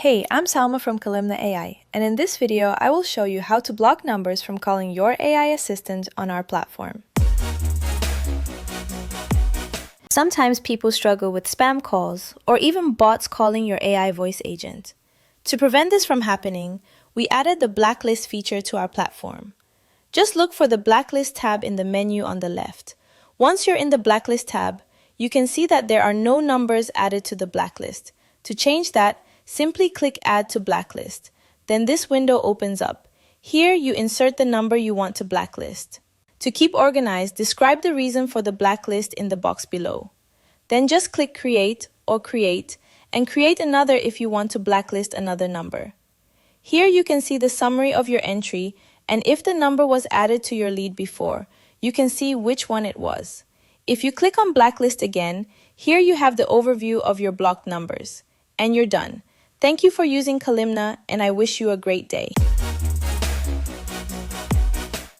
Hey, I'm Salma from Kalimna AI, and in this video, I will show you how to block numbers from calling your AI assistant on our platform. Sometimes people struggle with spam calls or even bots calling your AI voice agent. To prevent this from happening, we added the blacklist feature to our platform. Just look for the blacklist tab in the menu on the left. Once you're in the blacklist tab, you can see that there are no numbers added to the blacklist. To change that, simply click Add to Blacklist. Then this window opens up. Here, you insert the number you want to blacklist. To keep organized, describe the reason for the blacklist in the box below. Then just click Create or Create, and create another if you want to blacklist another number. Here you can see the summary of your entry, and if the number was added to your lead before, you can see which one it was. If you click on Blacklist again, here you have the overview of your blocked numbers. And you're done. Thank you for using Kalimna, and I wish you a great day.